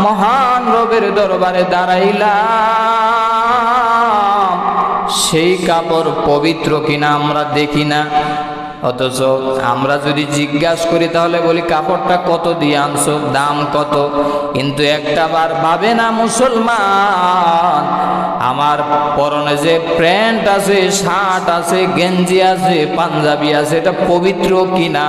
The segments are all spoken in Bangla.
মহান রবের দরবারে দাঁড়াইলাম, সেই কাপড় পবিত্র কিনা আমরা দেখি না। অথচ আমরা যদি জিজ্ঞাসা করি তাহলে বলি কাপড়টা কত দিয়ে আনছো, দাম কত। কিন্তু একটা বার ভাবে না মুসলমান, আমার পরনে যে প্যান্ট আছে, শার্ট আছে, গেঞ্জি আছে, পাঞ্জাবি আছে, এটা পবিত্র কিনা।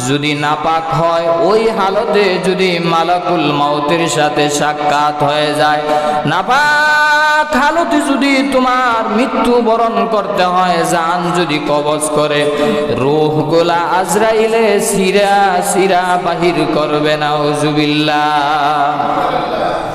যদি নাপাক হয়, ওই হালতে যদি মালাকুল মউতের সাথে সাক্ষাৎ হয়ে যায়, নাপাক হালতে যদি তোমার মৃত্যুবরণ করতে হয়, জান যদি কবজ করে, রূহ গোলা আজরাইলে সিরা সিরা বাহির করবে নাউজুবিল্লাহ।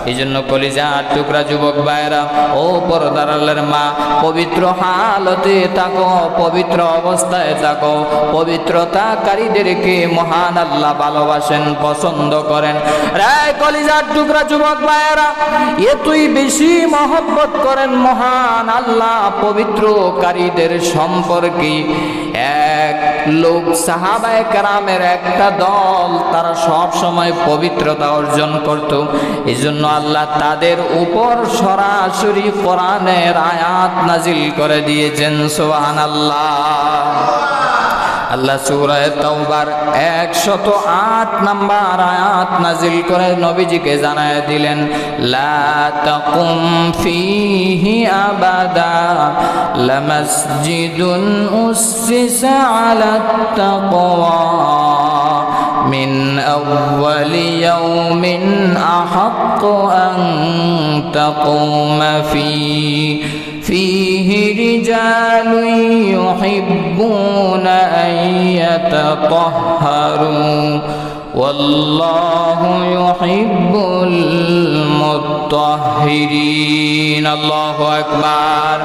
এই জন্য কলিজার টুকরা যুবক ভাইরা, ও পর্দার আলের মা, পবিত্র হালতে থাকো, পবিত্র অবস্থায় থাকো। পবিত্রতাকারীদেরকে মহান আল্লাহ ভালোবাসেন, পছন্দ করেন। রে কলিজার টুকরা যুবক ভাইরা, এতই বেশি মহব্বত করেন মহান আল্লাহ পবিত্রকারীদের সম্পর্কে। এক লোক সাহাবায়ে কেরামের একটা দল, তারা সব সময় পবিত্রতা অর্জন করত। এই জন্য আল্লাহ তাদের উপর সরাসরি কোরআনের আয়াত নাজিল করে দিয়েছেন। সুবহানাল্লাহ। আল্লাহ সূরা তাওবার 108 নম্বর আয়াত নাজিল করে নবীজিকে জানায় দিলেন, লা তাকুম ফীহি আবাদা লামাসজিদুন উসসিসা আলাত তাকওয়া মিন আউয়ালি ইয়াউমিন আহাক্কু আন তাকুমা فيه رجال يحبون أن يتطهروا والله يحب المطهرين। আল্লাহু আকবার।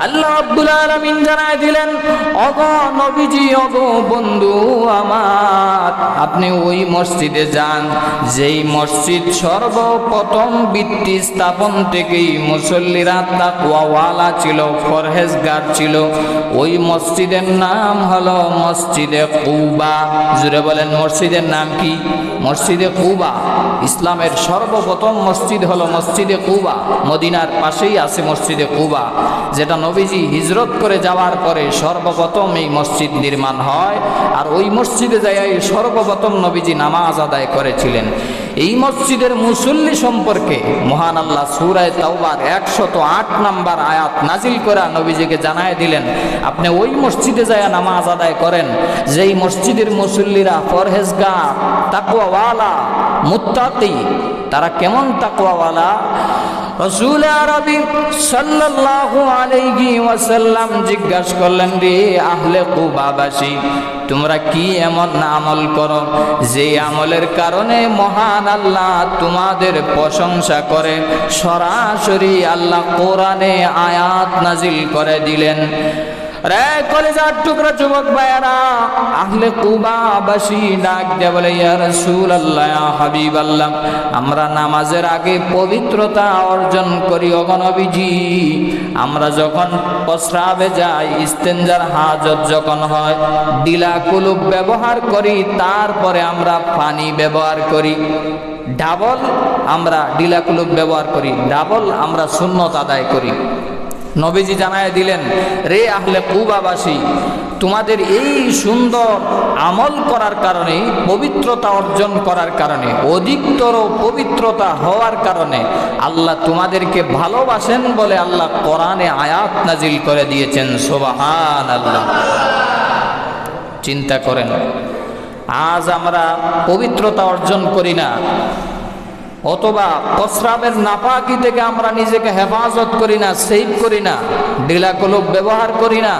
আল্লাহ রাব্বুল আলামিন জানায় দিলেন, ওগো নবীজি, ওগো বন্ধু আমার, আপনি ওই মসজিদে যান যেই মসজিদ সর্বপ্রথম ভিত্তি স্থাপন থেকেই মুসল্লিরা তাকওয়াওয়ালা ছিল, পরহেজগার ছিল। ওই মসজিদের নাম হলো মসজিদে কুবা। জুড়ে বলেন, মসজিদের নাম কি? মসজিদে কুবা। ইসলামের সর্বপ্রথম মসজিদ হলো মসজিদে কুবা। মদিনার পাশেই আছে মসজিদে কুবা, যেটা নবীজি হিজরত করে যাওয়ার পরে সর্বপ্রথম এই মসজিদ নির্মাণ হয়। আর ওই মসজিদে যাই সর্বপ্রথম নবীজি নামাজ আদায় করেছিলেন। এই মসজিদের মুসল্লি সম্পর্কে মহান আল্লাহ সূরা তাওবার 108 নম্বর আয়াত নাজিল করে নবীজিকে জানায় দিলেন, আপনি ওই মসজিদে যায় নামাজ আদায় করেন যেই মসজিদের মুসল্লিরা পরহেজগার, তাকওয়াওয়ালা, মুত্তাকি। তারা কেমন তাকওয়াওয়ালা? রাসূল আরবি সাল্লাল্লাহু আলাইহি ওয়াসাল্লাম জিজ্ঞাসা করলেন, রে আহলে কুবাবাসী, তোমরা কি এমন আমল করো যে আমলের কারণে মহান আল্লাহ তোমাদের প্রশংসা করে? সরাসরি আল্লাহ কোরআনে আয়াত নাজিল করে দিলেন। রে কলিজার টুকরা যুবক ভাইয়ারা, আহলে কুবাবাসী ডাক দিয়ে বলে, ইয়া রাসূলুল্লাহ, ইয়া হাবিবাল্লাহ, আমরা নামাজের আগে পবিত্রতা অর্জন করি। ওগো নবীজি, আমরা যখন প্রস্রাবে যাই, ইস্তেঞ্জার হাজত যখন হয়, ডিলা কুলুপ ব্যবহার করি, তারপরে আমরা পানি ব্যবহার করি। ডাবল আমরা ডিলা কুলুপ ব্যবহার করি, ডাবল আমরা সুন্নত আদায় করি। নবীজি জানায় দিলেন, রে আহলে কুবাবাসী, তোমাদের এই সুন্দর আমল করার কারণে, পবিত্রতা অর্জন করার কারণে, অধিকতর পবিত্রতা হওয়ার কারণে আল্লাহ তোমাদেরকে ভালোবাসেন বলে আল্লাহ কোরআনে আয়াত নাজিল করে দিয়েছেন। সুবহানাল্লাহ। চিন্তা করেন, আজ আমরা পবিত্রতা অর্জন করি না, অথবা প্রস্রাবের নাপাকি থেকে আমরা নিজেকে হেফাজত করি না, সেভ করি না, ডিলা কলব ব্যবহার করি না।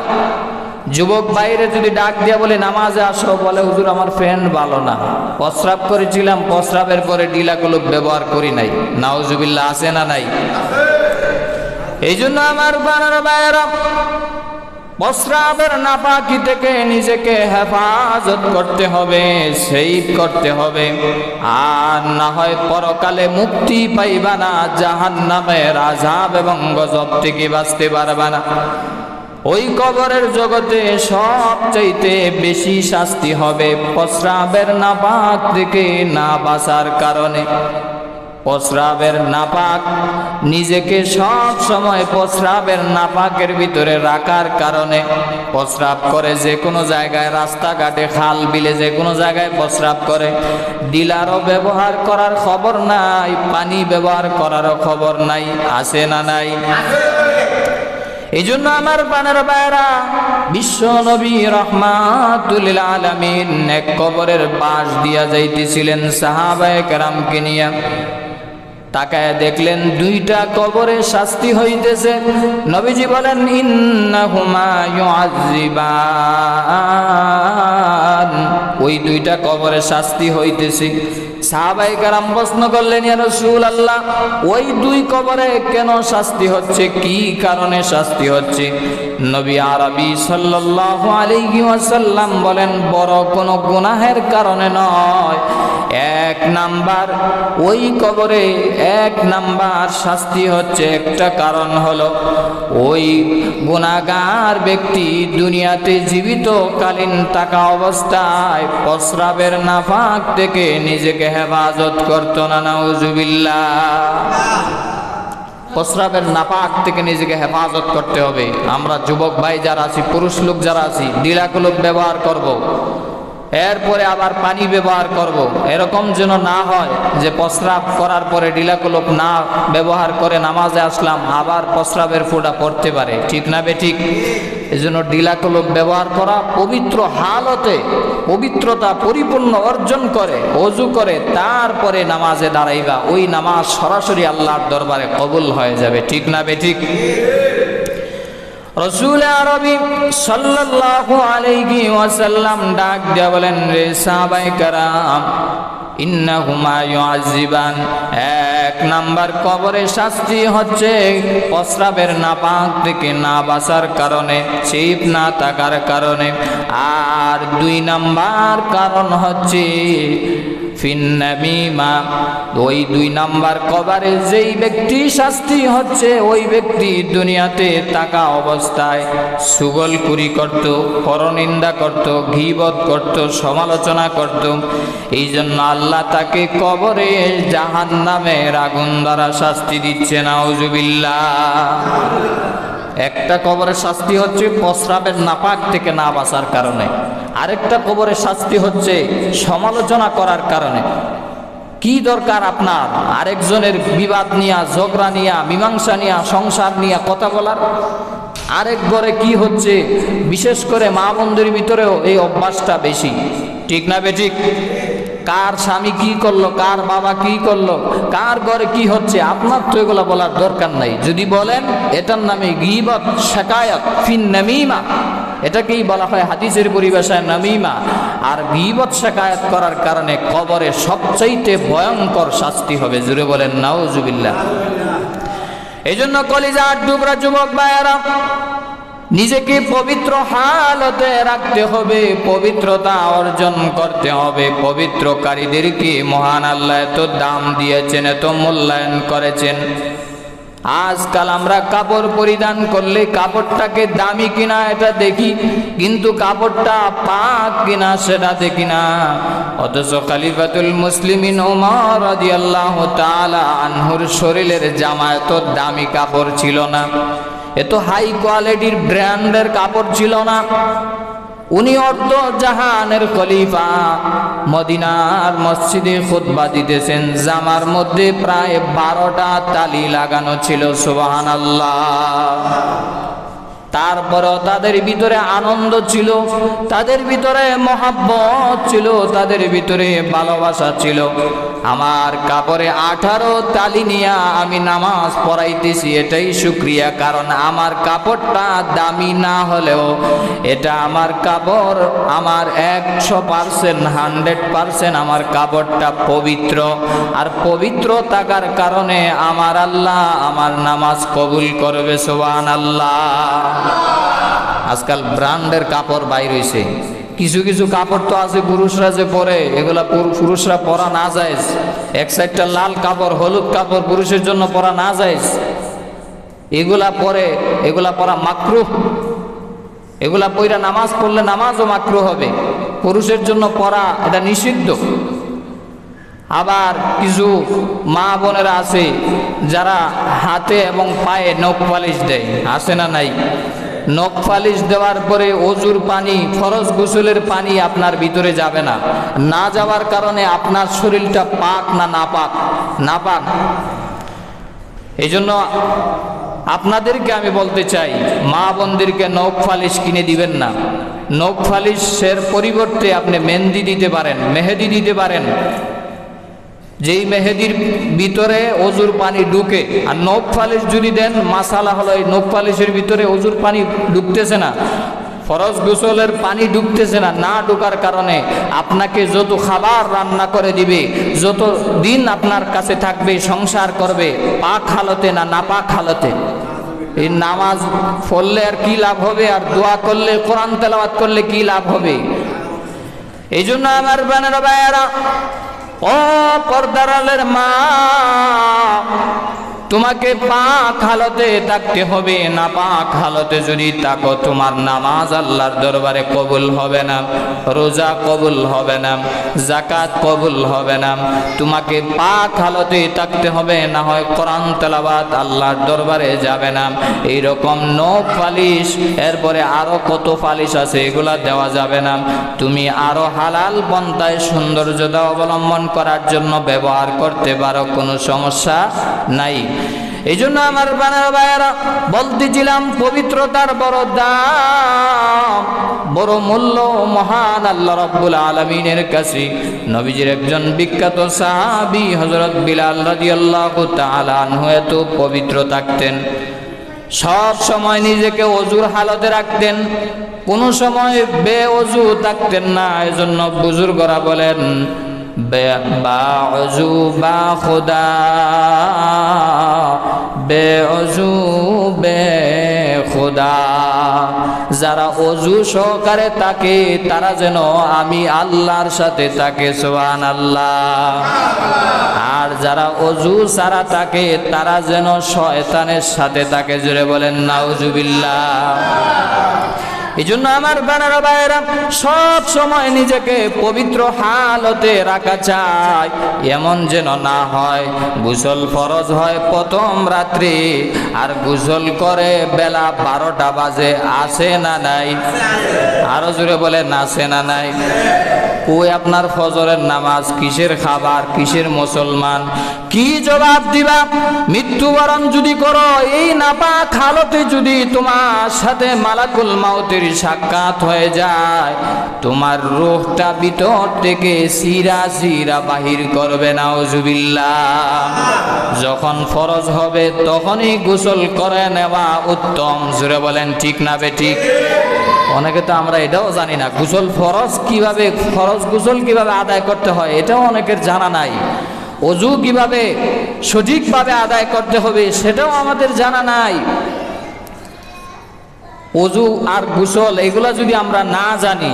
যুবক বাইরে যদি ডাক দিয়া বলে নামাজে আসো, বলে হুজুর আমার ফ্রেন্ড ভালো না, প্রস্রাব করেছিলাম, প্রস্রাবের পরে ডিলা কলব ব্যবহার করি নাই। নাউজুবিল্লাহ। আছে না নাই? এই জন্য আমার বানার বাইরা, প্রস্রাবের নাপাকি থেকে নিজেকে হেফাজত করতে হবে, সেভ করতে হবে। আর না হয় পরকালে মুক্তি পাইবা না, জাহান্নামের আযাব এবং গজব থেকে বাঁচতে পারবা না। ওই কবরের জগতে সবচাইতে বেশি শাস্তি হবে প্রস্রাবের নাপাক থেকে না বাঁচার কারণে। প্রস্রাবের নাপাক, নিজেকে সব সময় প্রস্রাবের নাপাকের ভিতরে রাখার কারণে প্রস্রাব করে যে কোনো জায়গায়, রাস্তাঘাটে, খাল বিলে যে কোনো জায়গায় প্রস্রাব করে। ডিলারও ব্যবহার করার খবর নাই, পানি ব্যবহার করারও খবর নাই, আছে না নাই? এই জন্য আমার প্রাণের ভাইরা, বিশ্ব নবী রাহমাতুল লিল আলামিন এক কবরের পাশ দিয়া যাইতেছিলেন সাহাবায়ে কেরামকে নিয়া। তাকায় দেখলেন দুইটা কবরে শাস্তি হইতেছে। নবীজি বলেন, ইন্নাহুমা ইউআযিবান, ওই দুইটা কবরে শাস্তি হইতেছে। সাহাবায়ে কেরাম প্রশ্ন করলেন, ইয়া রাসূলুল্লাহ, ওই দুই কবরে কেন শাস্তি হচ্ছে, কি কারণে শাস্তি হচ্ছে? নবী আরবি সাল্লাল্লাহু আলাইহি ওয়াসাল্লাম বলেন, বড় কোনো গুনাহের কারণে নয়। এক নাম্বার, ওই কবরে এক নাম্বার শাস্তি হচ্ছে, একটা কারণ হলো ওই গুনাহগার ব্যক্তি দুনিয়াতে জীবিতকালীন থাকা অবস্থায় প্রস্রাবের নাপাক থেকে নিজেকে হেফাজত করত না। নাউজুবিল্লাহ। প্রস্রাবের নাপাক থেকে নিজেকে হেফাজত করতে হবে। আমরা যুবক ভাই যারা আছি, পুরুষ লোক যারা আছি, ডিলাকুলুপ ব্যবহার করব, এরপরে আবার পানি ব্যবহার করব। এরকম যেন না হয় যে প্রস্রাব করার পরে ডিলাকুলুপ না ব্যবহার করে নামাজে আসলাম, আবার প্রস্রাবের ফোঁটা পড়তে পারে, ঠিক না বেঠিক? এই জন্য ডিলাকুলুপ ব্যবহার করা, পবিত্র হালতে পবিত্রতা পরিপূর্ণ অর্জন করে ওযু করে তারপরে নামাজে দাঁড়াইবা, ওই নামাজ সরাসরি আল্লাহর দরবারে কবুল হয়ে যাবে, ঠিক না বেঠিক? রাসূল আরবি সাল্লাল্লাহু আলাইহি ওয়াসাল্লাম ডাক দিয়া বলেন, রে সাহাবায়ে কেরাম, ইন্নাহুমা ইউআযিবান, এক নাম্বার কবরে শাস্তি হচ্ছে প্রস্রাবের নাপাক থেকে না বাঁচার কারণে, চিপ না থাকার কারণে। আর দুই নাম্বার কারণ হচ্ছে ফিন্নামিমা, ওই দুই নাম্বার কবরে যেই ব্যক্তি শাস্তি হচ্ছে, ওই ব্যক্তি দুনিয়াতে থাকা অবস্থায় সুগলকুরি করত, পরনিন্দা করত, গীবত করত, সমালোচনা করত। এই জন্য আল্লাহ তাকে কবরে জাহান্নামের আগুন দ্বারা শাস্তি দিচ্ছে। নাউজুবিল্লাহ। একটা কবরের শাস্তি হচ্ছে প্রস্রাবের নাপাক থেকে না বাঁচার কারণে, আরেকটা কবরের শাস্তি হচ্ছে সমালোচনা করার কারণে। কি দরকার আপনার আরেকজনের বিবাদ নিয়া, ঝগড়া নিয়া, মীমাংসা নিয়া, সংসার নিয়া কথা বলার? আরেক ঘরে কি হচ্ছে, বিশেষ করে মা বোনদের ভিতরেও এই অভ্যাসটা বেশি, ঠিক না বেঠিক? কার স্বামী কি করলো, কার বাবা কি করলো, কার ঘরে কি হচ্ছে, আপনার তো এগুলো বলার দরকার নাই। যদি বলেন, এটার নামে গীবত, শিকায়াত, ফিন নামিমা, এটাকেই বলা হয় হাদিসের পরিভাষায় নামিমা। আর গীবত শিকায়াত করার কারণে কবরে সবচাইতে ভয়ঙ্কর শাস্তি হবে। জুড়ে বলেন নাউজুবিল্লাহ। এই জন্য কলিজার টুকরা যুবক ভাইয়েরা, নিজেকে পবিত্র হালতে রাখতে হবে, পবিত্রতা অর্জন করতে হবে। পবিত্রকারীদেরকে মহান আল্লাহ এত দাম দিয়েছেন, এত মূল্যায়ন করেছেন। আজকাল আমরা কাপড় পরিধান করলে কাপড়টাকে দামি কিনা এটা দেখি, কিন্তু কাপড়টা পাক কিনা সেটা দেখি না। অথচ খলিফাতুল মুসলিমিন ওমর রাদিয়াল্লাহু তাআলা আনহুর শরীরের জামা এত দামি কাপড় ছিল না, এত হাই কোয়ালিটির ব্র্যান্ডের কাপড় ছিল না। উনি অর্ধ জাহানের খলিফা, মদিনার মসজিদে খুতবা দিতেছেন, জামার মধ্যে প্রায় 12টা তালি লাগানো ছিল। সুবহানাল্লাহ। তারপরও তাদের ভিতরে আনন্দ ছিল, তাদের ভিতরে মহাব্বত ছিল, তাদের ভিতরে ভালোবাসা ছিল। আমার কাপড়ে 18 তালি নিয়ে আমি নামাজ পড়াইতেছি, এটাই শুকরিয়া। কারণ আমার কাপড়টা দামি না হলেও এটা আমার কাপড়, আমার 100%, 100% আমার কাপড়টা পবিত্র। আর পবিত্র থাকার কারণে আমার আল্লাহ আমার নামাজ কবুল করবে। সুবহানাল্লাহ। আজকাল ব্র্যান্ডের কাপড় বাইর হইছে। কিছু কিছু কাপড় তো আছে পুরুষরা যে পরে, এগুলা পুরুষরা পরা না যায়। এক সাইডটা লাল কাপড়, হলুদ কাপড় পুরুষের জন্য পরা না যায়। এগুলা পরা মাকরুহ। এগুলা পইরা নামাজ পড়লে নামাজও মাকরুহ হবে। পুরুষের জন্য পরা এটা নিষিদ্ধ। আবার কিছু মা বোনেরা আছে যারা হাতে এবং পায়ে নখ পালিশ দেয়, আছে না নাই? নখ পালিশ দেওয়ার পরে অজুর পানি, ফরজ গোসলের পানি আপনার ভিতরে যাবে না। না যাওয়ার কারণে আপনার শরীরটা পাক না নাপাক? নাপাক। এই জন্য আপনাদেরকে আমি বলতে চাই, মা বোনদেরকে নখ পালিশ কিনে দিবেন না। নখ পালিশের পরিবর্তে আপনি মেহেদি দিতে পারেন, মেহেদি দিতে পারেন, যেই মেহেদির ভিতরে অজুর পানি ঢুকে। আর নখ পালিশ যদি দেন, মাসালা হলো এই নখ পালিশের ভিতরে অজুর পানি ঢুকতেছে না, ফরজ গোসলের পানি ঢুকতেছে না। না ঢোকার কারণে আপনাকে যত খাবার রান্না করে দিবে, যত দিন আপনার কাছে থাকবে, সংসার করবে, পাক হালতে না নাপাক হালতে। এই নামাজ পড়লে আর কি লাভ হবে, আর দোয়া করলে, কোরআন তেলাওয়াত করলে কি লাভ হবে? এই জন্য আমার বোনেরা ভাইয়েরা, ও পর্দার আলের মা, তোমাকে পাক হালতে থাকতে হবে। না পাক হালতে যদি থাকো, তোমার নামাজ আল্লাহর দরবারে কবুল হবে না, রোজা কবুল হবে না, যাকাত কবুল হবে না। তোমাকে পাক হালতে থাকতে হবে, না হয় কোরআন তেলাওয়াত আল্লাহর দরবারে যাবে না। এইরকম নখ পালিশ, এরপরে আরো কত পালিশ আছে, এগুলা দেওয়া যাবে না। তুমি আরো হালাল পন্থায় সৌন্দর্যতা অবলম্বন করার জন্য ব্যবহার করতে পারো, কোনো সমস্যা নাই। এই জন্য আমার বানার ভাইয়েরা বলতেছিলাম, পবিত্রতার বড় দাম, বড় মূল্য মহান আল্লাহ রাব্বুল আলামিনের কাছে। নবীজির একজন বিখ্যাত সাহাবী হযরত বিলাল রাদিয়াল্লাহু তাআলা আনহু এত পবিত্র থাকতেন, সব সময় নিজেকে ওযুর হালতে রাখতেন, কোনো সময় বেওযু থাকতেন না। এজন্য বুজুর্গরা বলেন, বাউযু বা খুদা, বেউযু বে খুদা। যারা অজু সহকারে থাকে তারা যেন আমি আল্লাহর সাথে থাকে, সুবহানাল্লাহ। আর যারা অজু ছাড়া থাকে তারা যেন শয়তানের সাথে থাকে, জোরে বলেন নাউজুবিল্লাহ। এই জন্য আমার বানারা ভাইয়েরা, সব সময় নিজেকে পবিত্র হালতে রাখা চাই। এমন যেন না হয় গোসল ফরজ হয় প্রথম রাত্রি, আর গোসল করে বেলা 12টা বাজে, আছে না নাই? আরো জোরে বলেন, আছে না নাই? ওই আপনার ফজরের নামাজ, কিসের খাবার, কিসের মুসলমান? কি জবাব দিবা? মৃত্যুবরণ যদি করো, এই নাপাক হালতে যদি তোমার সাথে মালাকুল মাউতের সাক্ষাৎ হয়ে যায়, তোমার রূহটা ভিতর থেকে সিরা সিরা বাহির করবে, নাউজুবিল্লাহ। যখন ফরজ হবে তখনই গোসল করে নেওয়া উত্তম, জোরে বলেন ঠিক না বেঠিক? অনেকে তো আমরা এটাও জানি না, গোসল ফরজ কিভাবে, ফরজ গোসল কিভাবে আদায় করতে হয় এটাও অনেকের জানা নাই। অজু কিভাবে সঠিকভাবে আদায় করতে হবে সেটাও আমাদের জানা নাই। অজু আর গোসল এগুলা যদি আমরা না জানি,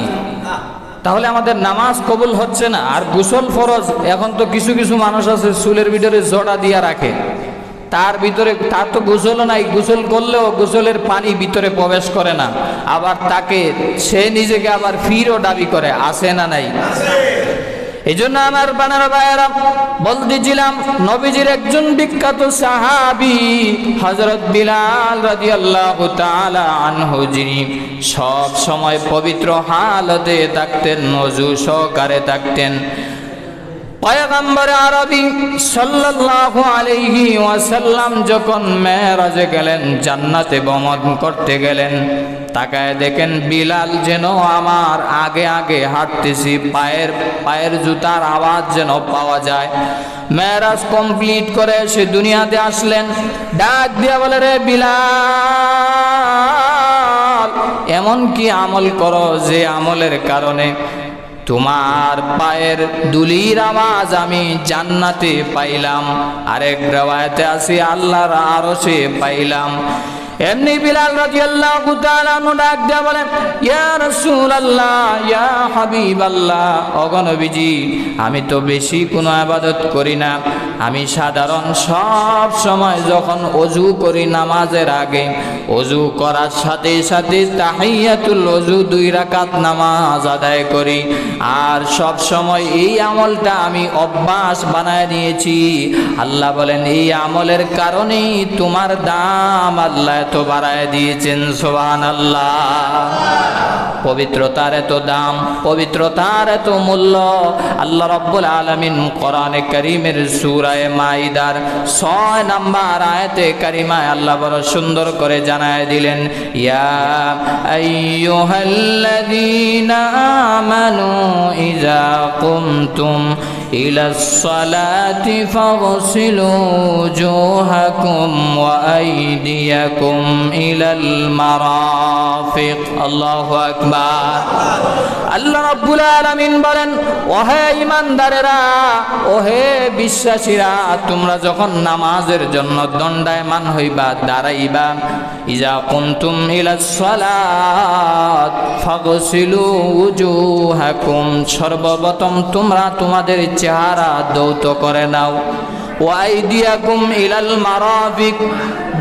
তাহলে আমাদের নামাজ কবুল হচ্ছে না। আর গোসল ফরজ, এখন তো কিছু কিছু মানুষ আছে চুলের ভিতরে জড়া দিয়া রাখে, তার ভিতরে, তার তো গোসলও নাই, গোসল করলেও গোসলের পানি ভিতরে প্রবেশ করে না, আবার তাকে, সে নিজেকে আবার ফিরও দাবি করে, আছে না নাই? এই জন্য আমার বানারা ভাইয়েরা বলতেছিলাম, নবীজির একজন বিখ্যাত সাহাবী হযরত বিলাল রাদিয়াল্লাহু তাআলা আনহু, যিনি সব সময় পবিত্র হালতে থাকতেন, ওযু সহকারে থাকতেন। পয়গম্বর আরবি সাল্লাল্লাহু আলাইহি ওয়াসাল্লাম যখন মেরাজে গেলেন, জান্নাতে ভ্রমণ করতে গেলেন, তাকায় দেখেন বিলাল যেন আমার আগে আগে হাঁটতেছি, পায়ের জুতার আওয়াজ যেন পাওয়া যায়। মেরাজ কমপ্লিট করে সে দুনিয়াতে আসলেন, ডাক দিয়া বলে, রে বিলাল, এমন কি আমল করো যে আমলের কারণে তোমার পায়ের দুলির আওয়াজ আমি জান্নাতে পাইলাম, আরেক রিওয়ায়াতে আছে আল্লাহর আরশে পাইলাম। এমনি বিলাল রাদিয়াল্লাহু তাআলা আনহু ডাক দিয়ে বলেন, ইয়া রাসূলুল্লাহ, ইয়া হাবিবাল্লাহ, ওগো নবীজি, আমি তো বেশি কোনো ইবাদত করি না। আমি সাধারণ সব সময় যখন ওযু করি নামাজের আগে, ওযু করার সাথে সাথে তাহিয়াতুল ওযু 2 রাকাত নামাজ আদায় করি। আর সব সময় এই আমলটা আমি অভ্যাস বানায় নিয়েছি। আল্লাহ বলেন, এই আমলের কারণেই তোমার দাম আল্লাহ এত বাড়ায় দিয়েছেন। সুবহানাল্লাহ। পবিত্রতার এত দাম, পবিত্রতার এত মূল্য আল্লাহ রাব্বুল আলামিন কোরআনে কারীমের সূরা মাইদার 6 নম্বর আয়াতে কারিমায় আল্লাহ বড় সুন্দর করে জানায় দিলেন, ইয়া আইয়ুহাল্লাযীনা আমানু ইযা কুমতুম ইলাস সালাতি ফাগসিলু ওজুহাকুম ওয়া আইদিয়াকুম ইলাল মারাফিক। আল্লাহু আকবার। আল্লাহ রাব্বুল আলামিন বলেন, ওহে ঈমানদারেরা, ওহে বিশ্বাসীরা, তোমরা যখন নামাজের জন্য দণ্ডায়মান হইবা, দাঁড়াইবা, ইজা কুনতুম ইলাস সালাত ফাগসিলু ওজুহাকুম, সর্বপ্রথম তোমরা তোমাদের চেহারা ধৌত করে নাও, ওয়াইদিয়াকুম ইলাল মারাফিক,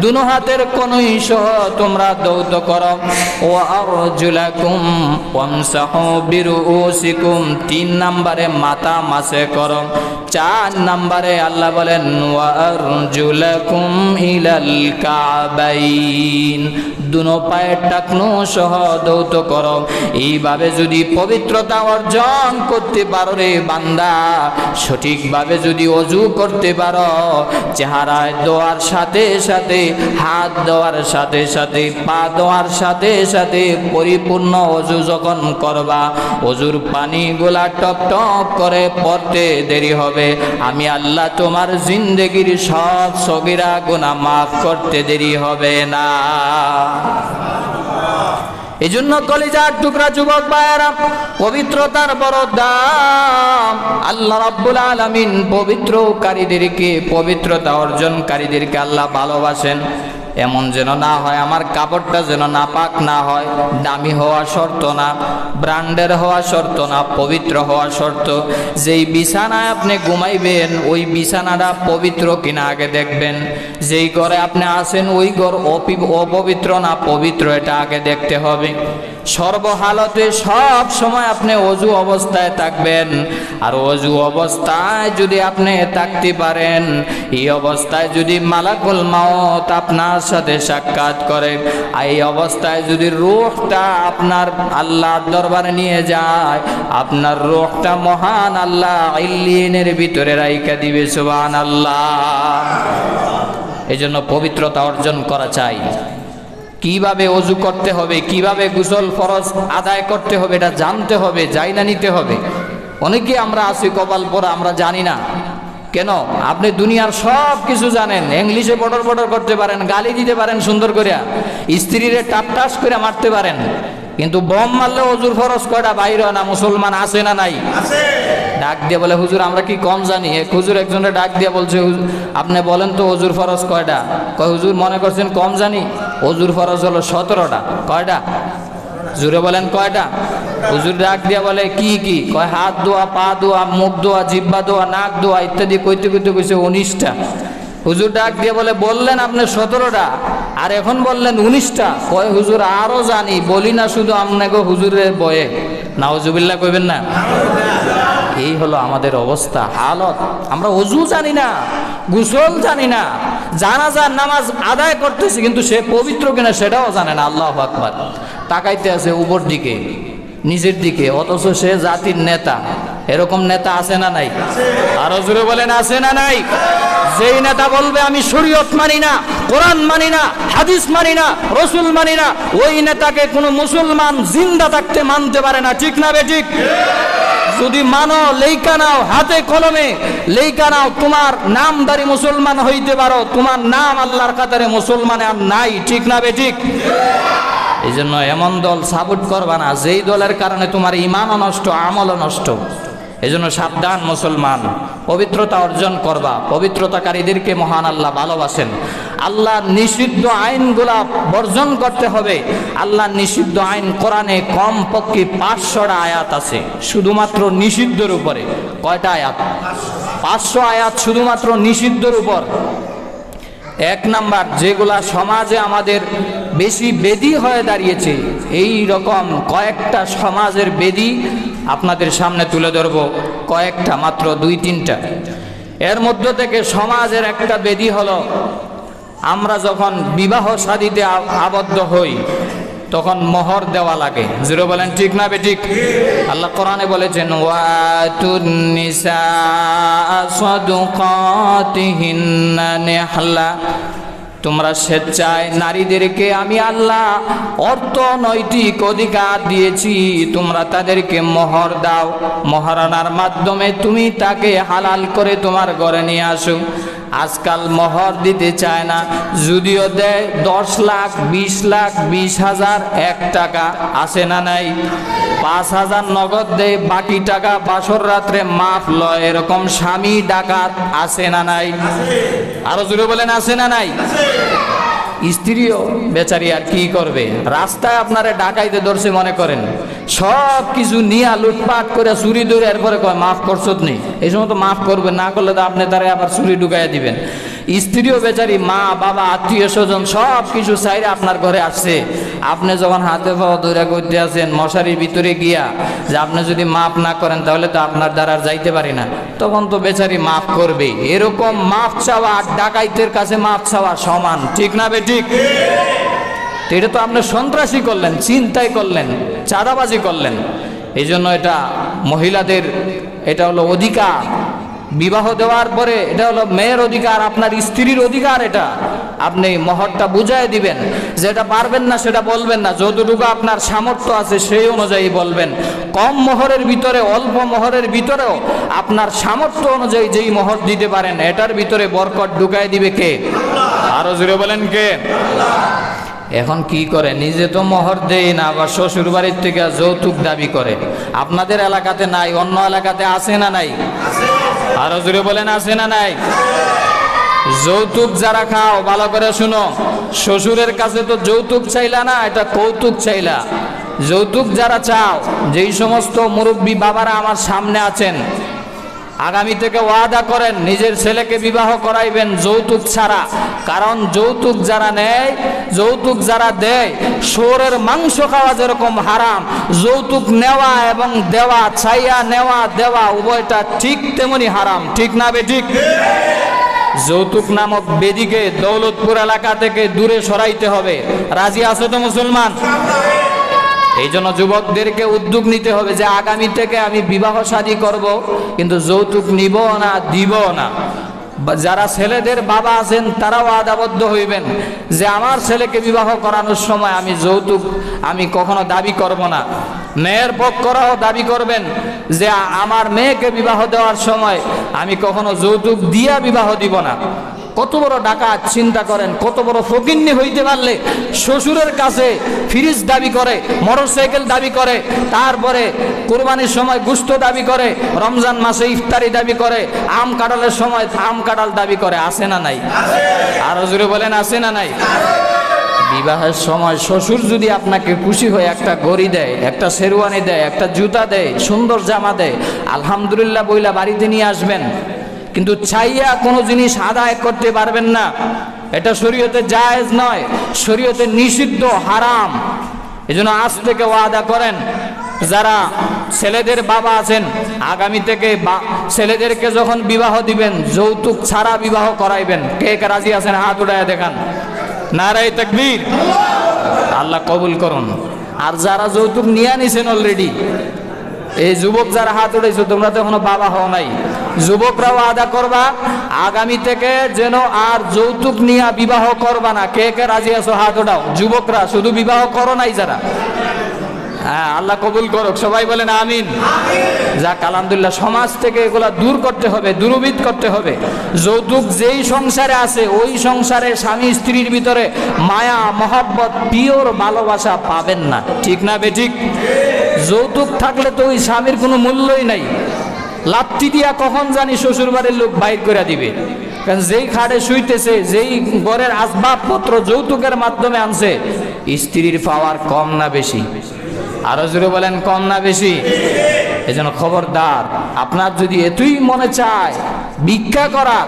দুনো হাতের কনুই সহ তোমরা ধৌত করো, ওয়া আরজুলাকুম ওয়ামসাহু বিরুউসিকুম, 3 নম্বরে মাথা মাসে করো, 4 নম্বরে আল্লাহ বলেন ওয়া আরজুলাকুম ইলাল কাবাইন, দুনো পায়ের টাকনু সহ ধৌত করো। এইভাবে যদি পবিত্রতা অর্জন করতে পারো রে বান্দা, সঠিকভাবে যদি ওযু করতে পারো, চেহারায় দোয়ার সাথে সাথে, হাত দেওয়ার সাথে সাথে, পা দেওয়ার সাথে সাথে পরিপূর্ণ ওযু যখন করবা, ওযুর পানিগুলা টপ টপ করে পড়তে দেরি হবে, আমি আল্লাহ তোমার জিন্দেগির সব সগীরা গুনাহ মাফ করতে দেরি হবে না। এজন্য কলিজার টুকরা যুবক ভাইয়েরা, পবিত্রতার বড় দাম। আল্লাহ রাব্বুল আলামিন পবিত্রকারীদেরকে, পবিত্রতা অর্জনকারীদেরকে আল্লাহ ভালোবাসেন। এমন যেন না হয় আমার কাপড়টা যেন নাপাক না হয়। দামি হওয়া শর্ত না, ব্র্যান্ডের হওয়া শর্ত না, পবিত্র হওয়া শর্ত। যেই বিছানায় আপনি ঘুমাইবেন ওই বিছানাটা পবিত্র কিনা আগে দেখবেন। যেই ঘরে আপনি আছেন ওই ঘর অপবিত্র না পবিত্র, এটা আগে দেখতে হবে। সর্বহালতে সব সময় আপনি ওযু অবস্থায় থাকবেন। আর ওযু অবস্থায় যদি আপনি থাকতে পারেন, এই অবস্থায় যদি মালাকুল মাউত আপনার সাথে সাক্ষাৎ করে, এই অবস্থায় যদি রূহটা আপনার আল্লাহর দরবারে নিয়ে যায়, আপনার রূহটা মহান আল্লাহ ইল্লিনের ভিতরে রাইখা দিবে। সুবহানাল্লাহ। এজন্য পবিত্রতা অর্জন করা চাই। কিভাবে ওযু করতে হবে, কিভাবে গোসল ফরজ আদায় করতে হবে, এটা জানতে হবে, জানা নিতে হবে। অনেকে আমরা আছি কপাল পরা, আমরা জানি না। কেন? আপনি দুনিয়ার সব কিছু জানেন, ইংলিশে বটর বটর করতে পারেন, গালি দিতে পারেন সুন্দর করে, স্ত্রীরে টাপটাস করে মারতে পারেন, কিন্তু বম মারলে ওযুর ফরজ কয়টা বাইর হয় না? মুসলমান আছে না নাই? ডাক দিয়ে বলে, হুজুর আমরা কি কম জানি? এক হুজুর একজনের ডাক দিয়ে বলছে, আপনি বলেন তো ওযুর ফরজ কয়টা? কয় হুজুর মনে করছেন কম জানি? ওযুর ফরজ হলো 17টা। কয়টা? জুড়ে বলেন কয়টা? হুজুর ডাক দিয়া বলে, কি কি? কয় হাত ধোয়া, পা ধোয়া, মুখ ধোয়া, জিহ্বা ধোয়া, নাক ধোয়া ইত্যাদি কইতে কইতে কইছে 19টা। হুজুর ডাক দিয়ে বলে, বললেন আপনি 17টা আর এখন বললেন 19টা। কয় হুজুর আরো জানি, বলি না শুধু আপনাকে হুজুরের বয়ে। নাউজুবিল্লাহ কইবেন না? এই হলো আমাদের অবস্থা, হালত। আমরা ওযু জানি না, গোসল জানি না, জানাজার নামাজ আদায় করতেছি কিন্তু সে পবিত্র কিনা সেটাও জানে না। আল্লাহু আকবার। তাকাইতে আছে উপর দিকে, নিচের দিকে, অথচ সে জাতির নেতা। এরকম নেতা আছে না নাই? আরো জোরে বলেন, আছে না নাই? যেই নেতা বলবে আমি শরীয়ত মানি না, কোরআন মানি না, হাদিস মানি না, রাসূল মানি না, ওই নেতাকে কোনো মুসলমান জিন্দা থাকতে মানতে পারে না। ঠিক না বেঠিক? যদি মানো, লেখা নাও, হাতে কলমে লেখা নাও, তোমার নামদারি মুসলমান হইতে পারো, তোমার নাম আল্লাহর কাতারে মুসলমানে আর নাই। ঠিক না বেঠিক? এই জন্য এমন দল সাপোর্ট করবা না যেই দলের কারণে তোমার ঈমানও নষ্ট, আমলও নষ্ট। এই জন্য সাবধান মুসলমান, পবিত্রতা অর্জন করবা। পবিত্রতাকারীদেরকে মহান আল্লাহ ভালোবাসেন। আল্লাহর নিষিদ্ধ আইনগুলা বর্জন করতে হবে। আল্লাহর নিষিদ্ধ আইন কোরআনে কমপক্ষে 500টা আয়াত আছে শুধুমাত্র নিষিদ্ধের উপরে। কয়টা আয়াত? 500 আয়াত শুধুমাত্র নিষিদ্ধের উপর। এক নাম্বার, যেগুলা সমাজে আমাদের বেশি বেদী হয়ে দাঁড়িয়েছে, এই রকম কয়েকটা সমাজের বেদী আপনাদের সামনে তুলে ধরব, কয়েকটা, মাত্র 2-3টা। এর মধ্য থেকে সমাজের একটা বেদী হলো, আমরা যখন বিবাহ শাদীতে আবদ্ধ হই তখন মোহর দেওয়া লাগে। জোরে বলেন ঠিক না বেঠিক? আল্লাহ কোরআনে বলেছেন, ওয়াতুন নিসা সাদুকাতিহিন্না নিহলা, তোমরা স্বেচ্ছায় নারীদেরকে আমি আল্লাহ অর্থনৈতিক অধিকার দিয়েছি, তোমরা তাদেরকে মোহর দাও। মোহর আনার মাধ্যমে তুমি তাকে হালাল করে তোমার ঘরে নিয়ে আসো। আজকাল মোহর দিতে চায় না, যদিও দেয় 10 লাখ, 20 লাখ, 20,000, 1 টাকা, আছে না নাই? 5,000 নগদ দেয়, বাকি টাকা বাসর রাত্রে মাফ লয়, এরকম স্বামী ডাকাত আছে না নাই? আরো জোরে বলেন আছে না নাই? স্ত্রীও বেচারি আর কি করবে, রাস্তায় আপনারে ডাকাইতে ধরছে মনে করেন, সব কিছু নিয়ে লুটপাট করে চুরি ধরে এরপরে কয় মাফ করছত নেই। এই সময় তো মাফ করবেন, না করলে তো আপনি তারা আবার চুরি ঢুকাইয়া দিবেন। স্ত্রীও বেচারি মা বাবা আত্মীয় স্বজন সব কিছু চাইরে আপনার ঘরে আসছে, আপনি যখন হাতে পাওয়া ধরে করতে আছেন মশারির ভিতরে গিয়া যে আপনি যদি মাফ না করেন তাহলে তো আপনার দ্বারা আর যাইতে পারি না, তখন তো বেচারি মাফ করবে। এরকম মাফ চাওয়া আর ডাকাইতের কাছে মাফ চাওয়া সমান, ঠিক না বেঠিক? এটা তো আপনি সন্ত্রাসী করলেন, চিন্তাই করলেন, চাঁদাবাজি করলেন। এই জন্য এটা মহিলাদের, এটা হলো অধিকার। বিবাহ দেওয়ার পরে এটা হলো মেয়ের অধিকার, আপনার স্ত্রীর অধিকার। এটা আপনি মোহরটা বুঝাই দিবেন, যেটা পারবেন না সেটা বলবেন না, যতটুকু আপনার সামর্থ্য আছে সেই অনুযায়ী বলবেন। কম মোহরের ভিতরে, অল্প মোহরের ভিতরেও আপনার সামর্থ্য অনুযায়ী যেই মোহর দিতে পারেন, এটার ভিতরে বরকত ঢুকাই দিবে কে? আরো জোরে বলেন কে? এখন কি করে, নিজে তো মোহর দেয় না, আবার শ্বশুর বাড়ির থেকে যৌতুক দাবি করে। আপনাদের এলাকাতে নাই, অন্য এলাকাতে আছে না নাই? আরো জোরে বলেন আছে না নাই? যৌতুক যারা খাও ভালো করে শুনো, শ্বশুরের কাছে তো যৌতুক চাইলা না, এটা কৌতুক চাইলা। যৌতুক যারা চাও, যেই সমস্ত মুরব্বী বাবারা আমার সামনে আছেন, আগামী থেকে ওয়াদা করেন নিজের ছেলেকে বিবাহ করাইবেন যৌতুক ছাড়া। কারণ যৌতুক যারা নেয়, যৌতুক যারা দেয়, শুয়োরের মাংস খাওয়া যেরকম হারাম, যৌতুক নেওয়া এবং দেওয়া, চাইয়া নেওয়া দেওয়া উভয়টা ঠিক তেমনি হারাম, ঠিক না বেঠিক? যৌতুক নামক বেদিকে দৌলতপুর এলাকা থেকে দূরে সরাইতে হবে। রাজি আছো তো মুসলমান? এই জন্য যুবকদেরকে উদ্যোগ নিতে হবে যে আগামী থেকে আমি বিবাহ শাদী করব, কিন্তু যৌতুক নিব না, দিব না। যারা ছেলেদের বাবা আছেন তারাও আদাবদ্ধ হইবেন যে আমার ছেলেকে বিবাহ করানোর সময় আমি যৌতুক আমি কখনো দাবি করব না। মেয়ের পক্ষরাও দাবি করবেন যে আমার মেয়েকে বিবাহ দেওয়ার সময় আমি কখনো যৌতুক দিয়া বিবাহ দিব না। কত বড় ডাকাত চিন্তা করেন, কত বড় ফকিন্নি হইতে পারলে শ্বশুরের কাছে ফ্রিজ দাবি করে, মোটরসাইকেল দাবি করে, তারপরে কোরবানির সময় গোশত দাবি করে, রমজান মাসে ইফতারি দাবি করে, আম কাঁঠালের সময় আম কাঁঠাল দাবি করে। আছে না নাই? আরো জোরে বলেন আছে না নাই? বিবাহের সময় শ্বশুর যদি আপনাকে খুশি হয়ে একটা ঘড়ি দেয়, একটা শেরওয়ানি দেয়, একটা জুতা দেয়, সুন্দর জামা দেয়, আলহামদুলিল্লাহ বইলা বাড়িতে নিয়ে আসবেন। কিন্তু চাইয়া কোনো জিনিস আদায় করতে পারবেন না, এটা শরীয়তে জায়েজ নয়, শরীয়তে নিষিদ্ধ, হারাম। এজন্য আজ থেকে ওয়াদা করেন, যারা ছেলেদের বাবা আছেন আগামী থেকে ছেলেদেরকে যখন বিবাহ দিবেন যৌতুক ছাড়া বিবাহ করাইবেন। কে কে রাজি আছেন হাত উঠায়া দেখান। নারায়ে তাকবীর। আল্লাহ কবুল করুন। আর যারা যৌতুক নিয়ে নিছেন অলরেডি, এই যুবক যারা হাত উঠেছো তোমরা তো এখনো বাবা হও নাই, যুবকরাও আদা করবা আগামী থেকে যেন আর যৌতুক নিয়ে বিবাহ করবা না। কে কে রাজি আছো হাত উঠাও। যুবকরা শুধু বিবাহ করো নাই যারা, হ্যাঁ আল্লাহ কবুল করুক, সবাই বলেন আমিন। যাক আলহামদুলিল্লাহ, সমাজ থেকে এগুলা দূর করতে হবে, দূরীভূত করতে হবে। যৌতুক যেই সংসারে আছে ওই সংসারে স্বামী স্ত্রীর ভিতরে মায়া মহব্বত পিওর ভালোবাসা পাবেন না, ঠিক না বেঠিক? যৌতুক থাকলে তো ওই স্বামীর কোনো মূল্যই নাই। লাত্তি দিয়া কখন জানি শ্বশুর বাড়ির লোক বাইর করে দিবে, কারণ যেই খাটে শুইতেছে, যেই ঘরের আসবাবপত্র যৌতুকের মাধ্যমে আনছে, স্ত্রীর পাওয়ার কম না বেশি? আরো জোরে বলেন, কম না বেশি? এজন্য খবরদার, আপনার যদি এতই মনে চায় ভিক্ষা করার,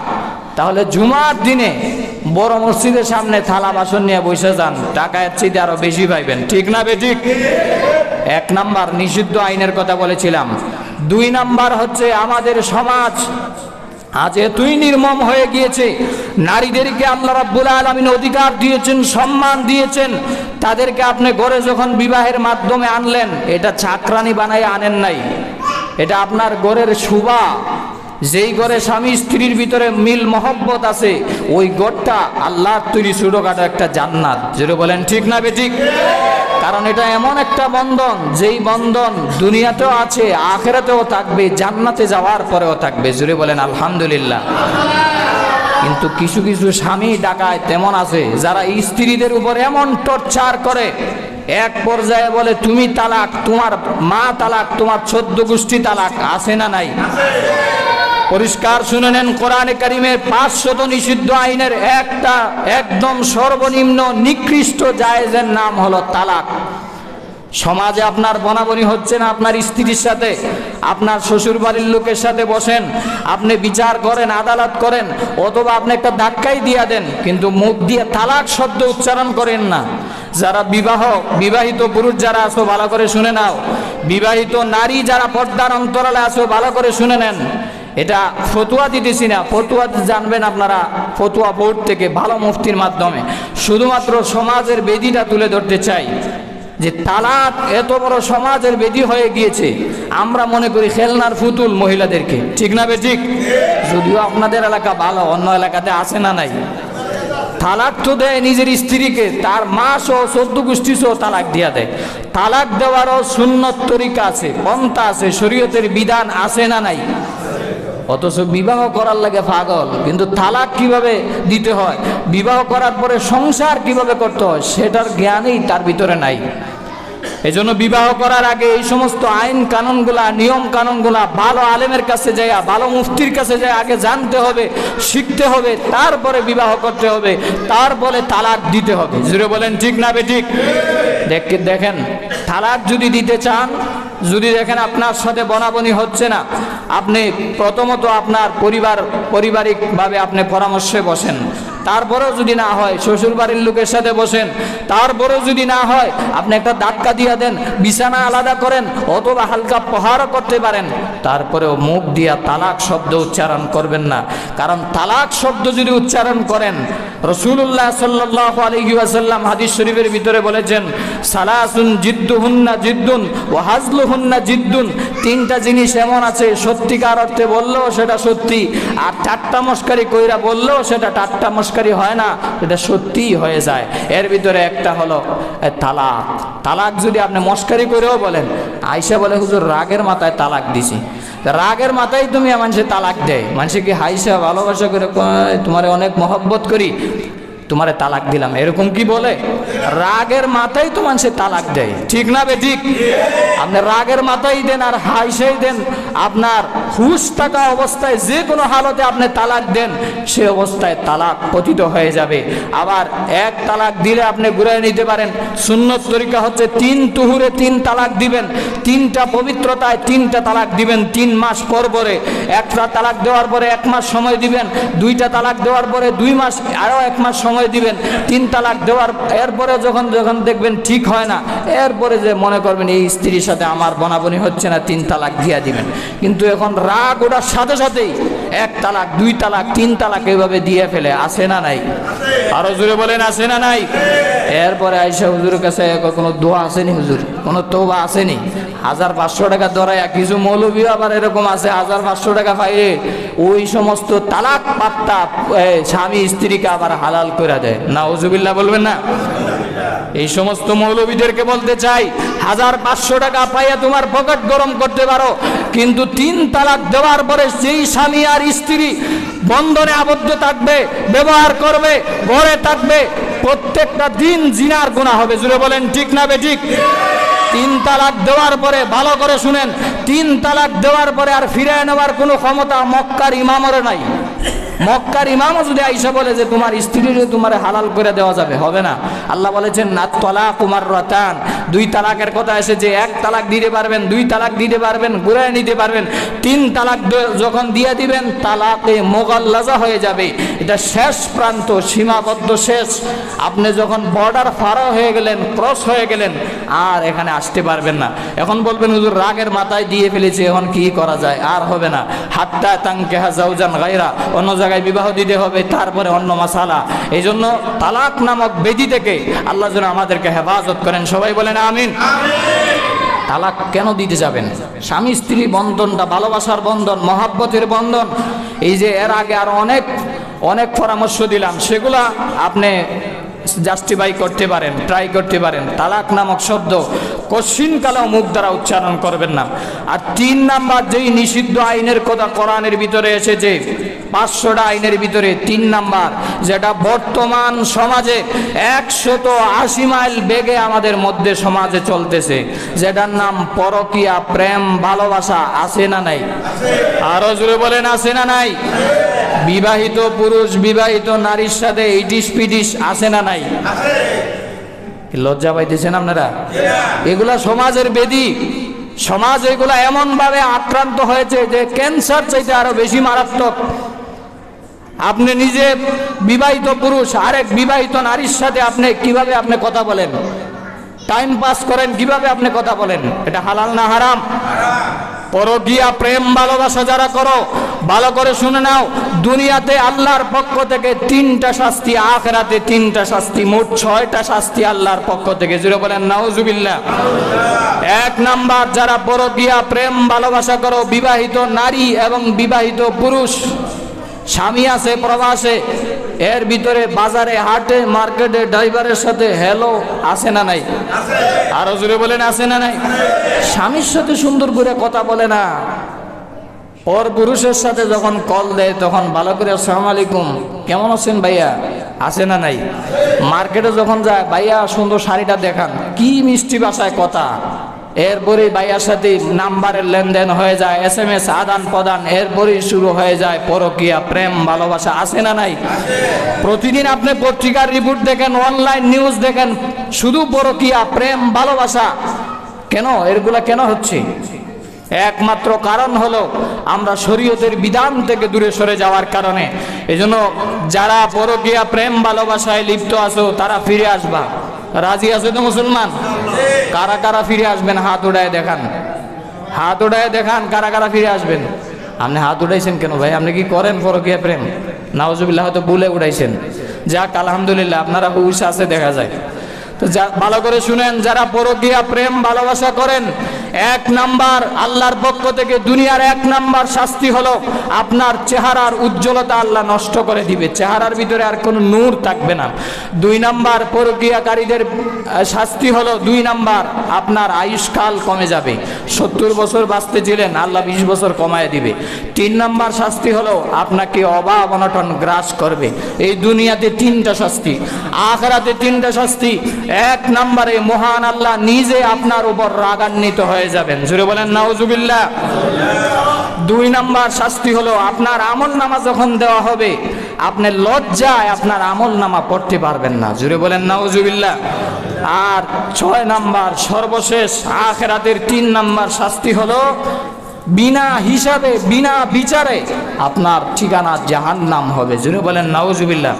তাহলে জুমার দিনে বড় মসজিদের সামনে থালা বাসন নিয়ে বসে যান, টাকা এর চেয়ে আরো বেশি পাইবেন। ঠিক না বেঠিক? 1 নাম্বার নিষিদ্ধ আইনের কথা বলেছিলাম। 2 নাম্বার হচ্ছে আমাদের সমাজ আজ এতই নির্মম হয়ে গিয়েছে, নারীদেরকে আল্লাহ রাব্বুল আলামিন অধিকার দিয়েছেন, সম্মান দিয়েছেন, তাদেরকে আপনি ঘরে যখন বিবাহের মাধ্যমে আনলেন, এটা চাকরানি বানায় আনেন নাই, এটা আপনার ঘরের শোভা। যেই ঘরে স্বামী স্ত্রীর ভিতরে মিল মহব্বত আছে, ওই ঘরটা আল্লাহর তৈরি ছোটখাটো একটা জান্নাত। যেটা বলেন ঠিক না বেঠিক? কারণ এটা এমন একটা বন্ধন, যেই বন্ধন দুনিয়াতেও আছে, আখিরাতেও থাকবে, জান্নাতে যাওয়ার পরেও থাকবে। জুড়ে বলেন আলহামদুলিল্লাহ। কিন্তু কিছু কিছু স্বামী ডাকায় তেমন আছে, যারা স্ত্রীদের উপর এমন টর্চার করে, এক পর্যায়ে বলে তুমি তালাক, তোমার মা তালাক, তোমার 14 গোষ্ঠী তালাক। আছে না নাই? পরিষ্কার শুনে নেন, কোরআনে কারিমের 500 নিষিদ্ধ আইনের একটা একদম সর্বনিম্ন নিকৃষ্ট জায়েজের নাম হলো তালাক। সমাজে আপনার বনাবনি হচ্ছে না আপনার স্ত্রীর সাথে, আপনার শ্বশুর বাড়ির লোকের সাথে বসেন, আপনি বিচার করেন, আদালত করেন, অথবা আপনি একটা ধাক্কাই দিয়ে দেন, কিন্তু মুখ দিয়ে তালাক শব্দ উচ্চারণ করেন না। যারা বিবাহিত পুরুষ যারা আছো ভালো করে শুনে নাও, বিবাহিত নারী যারা পর্দার অন্তরালে আছো ভালো করে শুনে নেন। এটা ফতুয়া দিতেছি না, ফতুয়া জানবেন আপনারা ফতুয়া বোর্ড থেকে, ভালো মুফতির মাধ্যমে। শুধুমাত্র সমাজের বেদিটা তুলে ধরতে চাই যে তালাক এত বড় সমাজের বেদি হয়ে গিয়েছে, আমরা মনে করি খেলনার পুতুল মহিলাদেরকে। ঠিক না বেঠিক? যদিও আপনাদের এলাকা ভালো, অন্য এলাকাতে আছে না নাই? তালাক তো দেয় নিজের স্ত্রীকে, তার মা সহ 14 গোষ্ঠী সহ তালাক দিয়া দেয়। তালাক দেওয়ারও সুন্নত তরিকা আছে, পন্থা আছে, শরীয়তের বিধান আছে না নাই? অথচ বিবাহ করার লাগে পাগল, কিন্তু তালাক কিভাবে দিতে হয়, বিবাহ করার পরে সংসার কিভাবে করতে হয়, সেটার জ্ঞানই তার ভিতরে নাই। এজন্য বিবাহ করার আগে এই সমস্ত আইন কানুনগুলা, নিয়ম কানুনগুলা ভালো আলেমের কাছে যায়, ভালো মুফতির কাছে যায়, আগে জানতে হবে, শিখতে হবে, তারপরে বিবাহ করতে হবে, তারপরে তালাক দিতে হবে। জুড়ে বলেন ঠিক না বেঠিক? দেখেন, তালাক যদি দিতে চান, যদি দেখেন আপনার সাথে বনাবনি হচ্ছে না, আপনি প্রথমত আপনার পারিবারিকভাবে আপনি পরামর্শে বসেন। তারপরেও যদি না হয়, শ্বশুর বাড়ির লোকের সাথে বসেন। তারপরেও যদি না হয়, আপনি একটা ধাক্কা দিয়ে দেন, বিছানা আলাদা করেন, অথবা হালকা প্রহারও করতে পারেন। তারপরেও মুখ দিয়া তালাক শব্দ উচ্চারণ করবেন না, কারণ তালাক শব্দ যদি উচ্চারণ করেন, রাসূলুল্লাহ সাল্লাল্লাহু আলাইহি ওয়াসাল্লাম হাদিস শরীফের ভিতরে বলেছেন, সালাসুন জিদ্দুহুন্না জিদ্দুন ওয়া হাজলুহুন্না জিদ্দুন। 3টা জিনিস এমন আছে, সত্যিকার অর্থে বললেও সেটা সত্যি, আর ঠাট্টা মস্কারি কইরা বললেও সেটা ঠাট্টা মস্কারি হয় না, এটা সত্যিই হয়ে যায়। এর ভিতরে একটা হলো তালাক। তালাক যদি আপনি মস্কারি করেও বলেন, আয়েশা বলে হুজুর রাগের মাথায় তালাক দিছি। রাগের মাথায় তুমি মানুষে তালাক দেয়, মানুষে কি হাইসা ভালোবাসা করে তোমারে অনেক মহব্বত করি, তোমারে তালাক দিলাম, এরকম কি বলে? রাগের মাথায় তো মানুষে তালাক দেয়। ঠিক না বেঠিক? আপনি রাগের মাথায় দেন আর হাইসাই দেন, আপনার হুশ থাকা অবস্থায় যে কোনো হালতে আপনি তালাক দেন, সে অবস্থায় তালাক পতিত হয়ে যাবে। আবার এক তালাক দিলে আপনি ঘুরিয়ে নিতে পারেন। সুন্নত তরিকা হচ্ছে 3 তুহুরে 3 তালাক দিবেন, 3টা পবিত্রতায় 3টা তালাক দিবেন 3 মাস পর পরে। একটা তালাক দেওয়ার পরে 1 মাস সময় দিবেন, 2টা তালাক দেওয়ার পরে 2 মাস, আরও 1 মাস সময় দিবেন, 3 তালাক দেওয়ার এরপরে যখন দেখবেন ঠিক হয় না, এরপরে যে মনে করবেন এই স্ত্রীর সাথে আমার বনাবনি হচ্ছে না, 3 তালাক দিয়া দিবেন। কিন্তু এখন রাগ ওটার সাথে সাথেই 1 তালাক, 2 তালাক, 3 তালাক এইভাবে দিয়ে ফেলে। আছে না নাই? আরো জোরে বলেন, আছে না নাই? এরপরে আয়েশা হুজুরের কাছে কোনো দোয়া আসেনি, হুজুর কোনো তওবা আসেনি? 1500 টাকা ধরায়, কিছু মৌলবী আবার এরকম আছে 1500 টাকা পাইলে ওই সমস্ত তালাক পাত্তা স্বামী স্ত্রীকে আবার হালাল করে দেয়। নাউজুবিল্লাহ বলবেন না? এই সমস্ত মৌলবীদেরকে বলতে চাই, 1500 টাকা পাইয়া তোমার পকেট গরম করতে পারো, কিন্তু 3 তালাক দেওয়ার পরে যেই স্বামী আর স্ত্রী বন্ধনে আবদ্ধ থাকবে, ব্যবহার করবে, ঘরে থাকবে, প্রত্যেকটা দিন জিনার গুনাহ হবে। জুড়ে বলেন ঠিক না বেঠিক? 3 তালাক দেওয়ার পরে, ভালো করে শুনেন, 3 তালাক দেওয়ার পরে আর ফিরে নেওয়ার কোনো ক্ষমতা মক্কার ইমামের নাই। মক্কার ইমামও যদি আইসা বলে যে তোমার স্ত্রীরে তোমার হালাল করে দেওয়া যাবে, হবে না। আল্লাহ বলেছেন না তালাক মাররাতান, 2 তালাকের কথা এসেছে। 1 তালাক দিতে পারবেন, 2 তালাক দিতে পারবেন, ঘুরায় নিতে পারবেন। 3 তালাক যখন দিয়ে দিবেন তালাকে মোগাল্লাজা হয়ে যাবে। এটা শেষ প্রান্ত, সীমাবদ্ধ শেষ। আপনি যখন বর্ডার পার হয়ে গেলেন, ক্রস হয়ে গেলেন, আর এখানে আসতে পারবেন না। এখন বলবেন হুজুর রাগের মাথায় দিয়ে ফেলেছে, এখন কি করা যায়? আর হবে না। হাত্তা তানকিহা জাওজান গায়রা, অন্য জায়গায় বিবাহ দিতে হবে, তারপরে অন্য মাসালা। এই জন্য তালাক নামক বেদি থেকে আল্লাহ যেন আমাদেরকে হেফাজত করেন। সবাই বলেন আমিন। তালাক কেন দিতে যাবেন? স্বামী স্ত্রী বন্ধনটা ভালোবাসার বন্ধন, মহাব্বতের বন্ধন। এই যে এর আগে আর অনেক পরামর্শ দিলাম, সেগুলা আপনি জাস্টিফাই করতে পারেন, ট্রাই করতে পারেন। তালাক নামক শব্দ কশিনকালেও মুখ দ্বারা উচ্চারণ করবেন না। আর 3 নাম্বার যেই নিষিদ্ধ আইনের কথা কোরআনের ভিতরে এসেছে, 500টা আইনের ভিতরে 3 নাম্বার, যেটা বর্তমান সমাজে 180 মাইল বেগে আমাদের মধ্যে সমাজে চলতেছে, যেটার নাম পরকীয়া প্রেম ভালোবাসা। আছে না নাই? আরো জোরে বলেন আছে না নাই? বিবাহিত পুরুষ বিবাহিত নারীর সাথে ইটিস পিটিস আছে না নাই? লজ্জা পাইতেছেন আপনারা? এগুলা সমাজের বেদি। সমাজ এগুলা এমন ভাবে আক্রান্ত হয়েছে যে ক্যান্সার চাইতে আরো বেশি মারাত্মক। আপনি নিজে বিবাহিত পুরুষ আরেক বিবাহিত নারীর সাথে আপনি কিভাবে আপনি কথা বলেন, টাইম পাস করেন, কিভাবে আপনি কথা বলেন? এটা হালাল না হারাম? পরকীয়া প্রেম ভালোবাসা যারা করো, ভালো করে শুনে নাও, দুনিয়াতে আল্লাহর পক্ষ থেকে 3টা শাস্তি, আখিরাতে 3টা শাস্তি, মোট 6টা শাস্তি আল্লাহর পক্ষ থেকে। জুড়ে বলেন নাউজুবিল্লাহ। 1 নাম্বার, যারা পরকীয়া প্রেম ভালোবাসা করো, বিবাহিত নারী এবং বিবাহিত পুরুষ, স্বামী আছে প্রবাসে, এর ভিতরে বাজারে হাটে মার্কেটে ড্রাইভারের সাথে হ্যালো আছে না নাই? আরো জোরে বলেন আছে না নাই? স্বামীর সাথে সুন্দর করে কথা বলে না, ওর পুরুষের সাথে যখন কল দেয় তখন ভালো করে আসসালামু আলাইকুম, কেমন আছেন ভাইয়া, আছে না নাই? মার্কেটে যখন যায়, ভাইয়া সুন্দর শাড়িটা দেখান, কি মিষ্টি ভাষায় কথা। এরপরে ভাইয়ার সাথে নাম্বারের লেনদেন হয়ে যায়, SMS আদান প্রদান, এরপরেই শুরু হয়ে যায় পরকীয়া প্রেম ভালোবাসা। আছে না নাই? প্রতিদিন আপনি পত্রিকার রিপোর্ট দেখেন, অনলাইন নিউজ দেখেন, শুধু পরকীয়া প্রেম ভালোবাসা। কেন এগুলা কেন হচ্ছে? একমাত্র কারণ হলো আমরা শরীয়তের বিধান থেকে দূরে সরে যাওয়ার কারণে। এজন্য যারা পরকীয়া প্রেম ভালোবাসায় লিপ্ত আছো তারা ফিরে আসবা। রাজি আছে তো মুসলমান? কারা কারা ফিরে আসবেন হাত উঠায় দেখান, হাত উঠায় দেখান কারা কারা ফিরে আসবেন। আপনি হাত উঠাইছেন কেন ভাই? আপনি কি করেন পরকীয়া প্রেম? নাউজুবিল্লাহ, হয়তো ভুলে উঠাইছেন। যাক আলহামদুলিল্লাহ, আপনারা হুশ আছে দেখা যায়। তো ভালো করে শুনেন, যারা পরকীয়া প্রেম ভালোবাসা করেন, 1 নাম্বার আল্লাহর পক্ষ থেকে দুনিয়ার 1 নাম্বার শাস্তি হলো আপনার চেহারার উজ্জ্বলতা আল্লাহ নষ্ট করে দিবে, চেহারার ভিতরে আর কোনো নূর থাকবে না। 2 নাম্বার পরকীয়াকারীদের শাস্তি হলো 2 নাম্বার আপনার আয়ুষ্কাল কমে যাবে। 70 বছর বাঁচতে ছিলেন, আল্লাহ 20 বছর কমায় দিবে। 3 নাম্বার শাস্তি হলো আপনাকে অভাব অনটন গ্রাস করবে। এই দুনিয়াতে 3টা শাস্তি, আখিরাতে 3টা শাস্তি। 1 নাম্বারে মহান আল্লাহ নিজে আপনার উপর রাগান্বিত হয়ে যাবেন। জোরে বলেন নাউজুবিল্লাহ। 2 নাম্বার শাস্তি হলো আপনার আমল নামা যখন দেওয়া হবে, আপনি লজ্জায় আপনার আমল নামা পড়তে পারবেন না। জোরে বলেন নাউজুবিল্লাহ। আর 6 নাম্বার সর্বশেষ আখিরাতের 3 নাম্বার শাস্তি হলো বিনা হিসাবে বিনা বিচারে আপনার ঠিকানা জাহান্নাম হবে। জোরে বলেন নাউজুবিল্লাহ।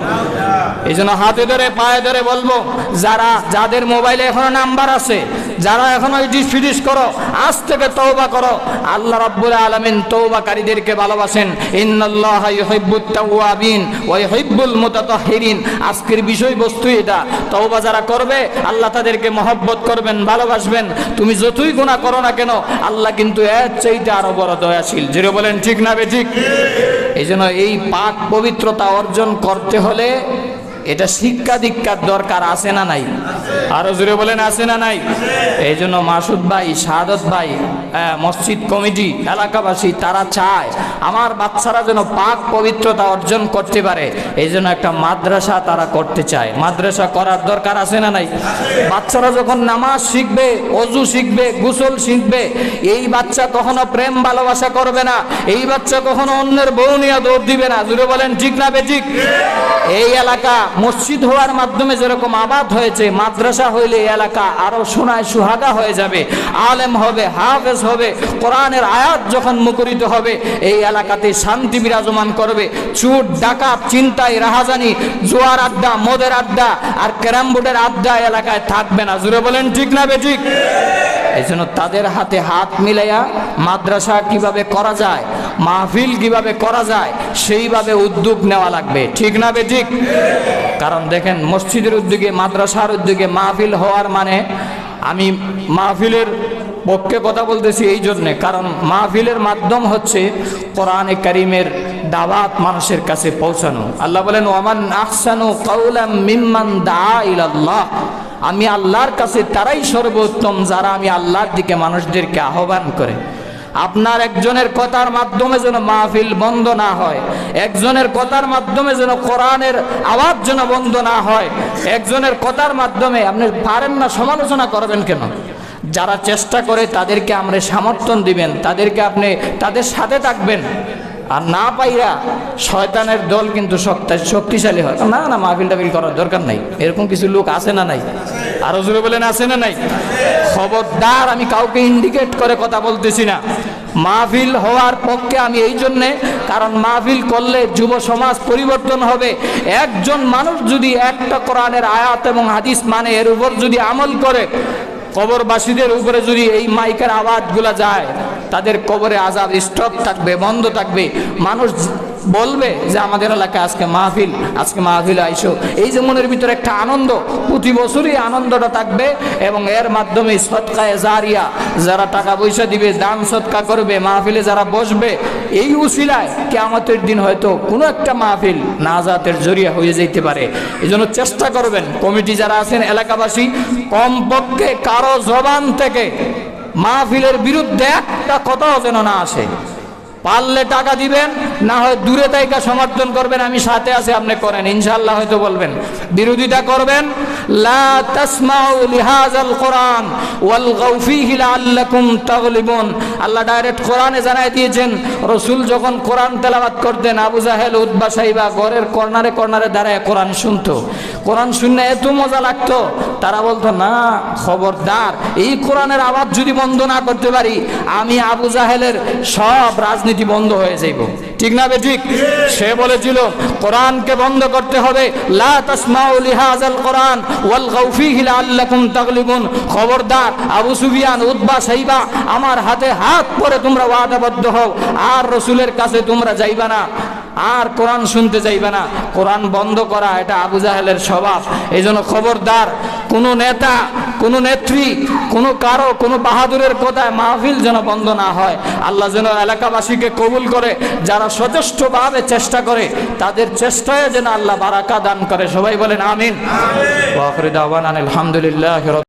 এই জন্য হাতে ধরে পায়ে ধরে বলবো, যাদের মোবাইলে এখনো নাম্বার আছে, যারা এখনো ইটিস ফিটিস করো, আজ থেকে তওবা করো। আল্লাহ রাব্বুল আলামিন তওবাকারীদেরকে ভালোবাসেন। ইন্নাল্লাহা ইউহিব্বুত তাওয়াবিন ওয়া ইউহিব্বুল মুতাতাহহিরিন। আজকের বিষয়বস্তু এটা। তওবা যারা করবে আল্লাহ তাদেরকে মহব্বত করবেন, ভালোবাসবেন। তুমি যতই গুনাহ করো না কেন, আল্লাহ কিন্তু এর চাইতে আরো বড় দয়াশীল। জোরে বলেন ঠিক না বেঠিক? এই জন্য এই পাক পবিত্রতা অর্জন করতে হলে এটা শিক্ষা দীক্ষার দরকার আছে না নাই? আরো জোরে বলেন আছে না নাই? এই জন্য মাসুদ ভাই, শাহাদত ভাই, মসজিদ কমিটি, এলাকাবাসী তারা চায় আমার বাচ্চারা যেন পাক পবিত্রতা অর্জন করতে পারে। এই জন্য একটা মাদ্রাসা তারা করতে চায়। মাদ্রাসা করার দরকার আছে না নাই? বাচ্চারা যখন নামাজ শিখবে, অজু শিখবে, গোসল শিখবে, এই বাচ্চা কখনো প্রেম ভালোবাসা করবে না, এই বাচ্চা কখনো অন্যের বউ নিয়ে দৌড় দিবে না। জুড়ে বলেন ঠিক না বেঠিক? এই এলাকা মসজিদ হওয়ার মাধ্যমে যেরকম আবাদ হয়েছে, মাদ্রাসা হইলে এই এলাকা আরো সোনায় সুহাগা হয়ে যাবে, আলেম হবে, হাফেজ হবে, কোরআনের আয়াত যখন মুখরিত হবে এই এলাকাতে শান্তি বিরাজমান করবে। চুর ডাকাত, চিন্তায়, রাহাজানি, জোয়ার আড্ডা, মদের আড্ডা আর ক্যারাম বোর্ডের আড্ডা এলাকায় থাকবে না। জুড়ে বলেন ঠিক না বেঠিক? এই জন্য তাদের হাতে হাত মিলাইয়া মাদ্রাসা কিভাবে করা যায়, মাহফিল কিভাবে করা যায় সেইভাবে উদ্যোগ নেওয়া লাগবে। ঠিক না বেঠিক? কারণ দেখেন, মসজিদের উদ্যোগে, মাদ্রাসার উদ্যোগে মাহফিল হওয়ার মানে, আমি মাহফিলের পক্ষে কথা বলতেছি এই জন্যে, কারণ মাহফিলের মাধ্যম হচ্ছে কোরআনে কারীমের দাওয়াত মানুষের কাছে পৌঁছানো। আল্লাহ বলেন, ওয়ামান আহসানু কাওলাম মিম্মান দাআ ইলাল্লাহ, আমি আল্লাহর কাছে তারাই সর্বোত্তম যারা আমি আল্লাহর দিকে মানুষদেরকে আহ্বান করে। আপনার একজনের কথার মাধ্যমে যেন মাহফিল বন্ধ না হয়, একজনের কথার মাধ্যমে যেন কোরআনের আওয়াজ যেন বন্ধ না হয়। একজনের কথার মাধ্যমে আপনি পারেন না, সমালোচনা করবেন কেন? যারা চেষ্টা করে তাদেরকে আমরা সমর্থন দিবেন, তাদেরকে আপনি তাদের সাথে থাকবেন। আর না পাইরা শয়তানের দল কিন্তু শক্তিশালী হয়, না না মাহফিল টাফিল করার দরকার নাই, এরকম কিছু লোক আছে না নাই? আরো জোরে বলেন আছে না নাই? খবরদার, আমি কাউকে ইন্ডিকেট করে কথা বলতেছি না। মাহফিল হওয়ার পক্ষে আমি এই জন্যে, কারণ মাহফিল করলে যুব সমাজ পরিবর্তন হবে। একজন মানুষ যদি একটা কোরআনের আয়াত এবং হাদিস মানে, এর উপর যদি আমল করে, কবরবাসীদের উপরে যদি এই মাইকের আওয়াজগুলা যায়, তাদের কবরে আযাব স্টপ থাকবে, বন্ধ থাকবে। মানুষ বলবে যে আমাদের এলাকায় আজকে মাহফিল আইসো। এই যে মনের ভিতরে একটা আনন্দ, প্রতি বছরই আনন্দটা থাকবে। এবং এর মাধ্যমে সদকায়ে জারিয়া, যারা টাকা পয়সা দিবে, দান সদকা করবে, মাহফিলে যারা বসবে, এই উসিলায় কিয়ামতের দিন হয়তো কোনো একটা মাহফিল নাজাতের জরিয়া হয়ে যেতে পারে। এই জন্য চেষ্টা করবেন, কমিটি যারা আছেন, এলাকাবাসী, কমপক্ষে কারো জবান থেকে মাহফিলের বিরুদ্ধে একটা কথাও যেন না আসে। পারলে টাকা দিবেন, না হয় দূরে তাইকা সমর্থন করবেন, আমি সাথে আছি, আপনি করেন, ইনশাআল্লাহ হয়তো বলবেন। বিরোধিতা করবেন, লা তাসমাউ লিহাযাল কোরআন ওয়ালগাউ ফীহি লাআল্লাকুম তাগলিবুন। আল্লাহ ডাইরেক্ট কোরআনে জানাই দিয়েছেন, রাসূল যখন কোরআন তেলাওয়াত করতেন, আবু জাহেল, উতবা, সাইবা ঘরের কর্নারে কর্নারে দাঁড়ায় কোরআন শুনতো। কোরআন শুনলে এত মজা লাগতো, তারা বলতো, না খবরদার, এই কোরআনের আওয়াজ যদি বন্ধ না করতে পারি, আমি আবু জাহেলের সব রাজনীতি বন্ধ হয়ে যাইব। ঠিক না বেঠিক? সে বলেছিল কোরআনকে বন্ধ করতে হবে, লা তাসমাউ লিহাযাল কোরআন ওয়ালগাউ ফীহি লাআল্লাকুম তাগলিবুন। খবরদার, আবু সুফিয়ান, উতবা, সাইবা, আমার হাতে হাত পরে তোমরা ওয়াদাবদ্ধ হও, আর রাসূলের কাছে তোমরা যাইবা না, আর কোরআন শুনতে যাইবে না। কোরআন বন্ধ করা এটা আবু জাহেলের স্বভাব। এই জন্য খবরদার, কোনো নেতা, কোনো নেত্রী, কোনো বাহাদুরের কথায় মাহফিল যেন বন্ধ না হয়। আল্লাহ যেন এলাকাবাসীকে কবুল করে, যারা সচেষ্টভাবে চেষ্টা করে তাদের চেষ্টায় যেন আল্লাহ বারাকা দান করে। সবাই বলেন আমিন। ওয়া আখিরু দাওয়ানা আলহামদুলিল্লাহি।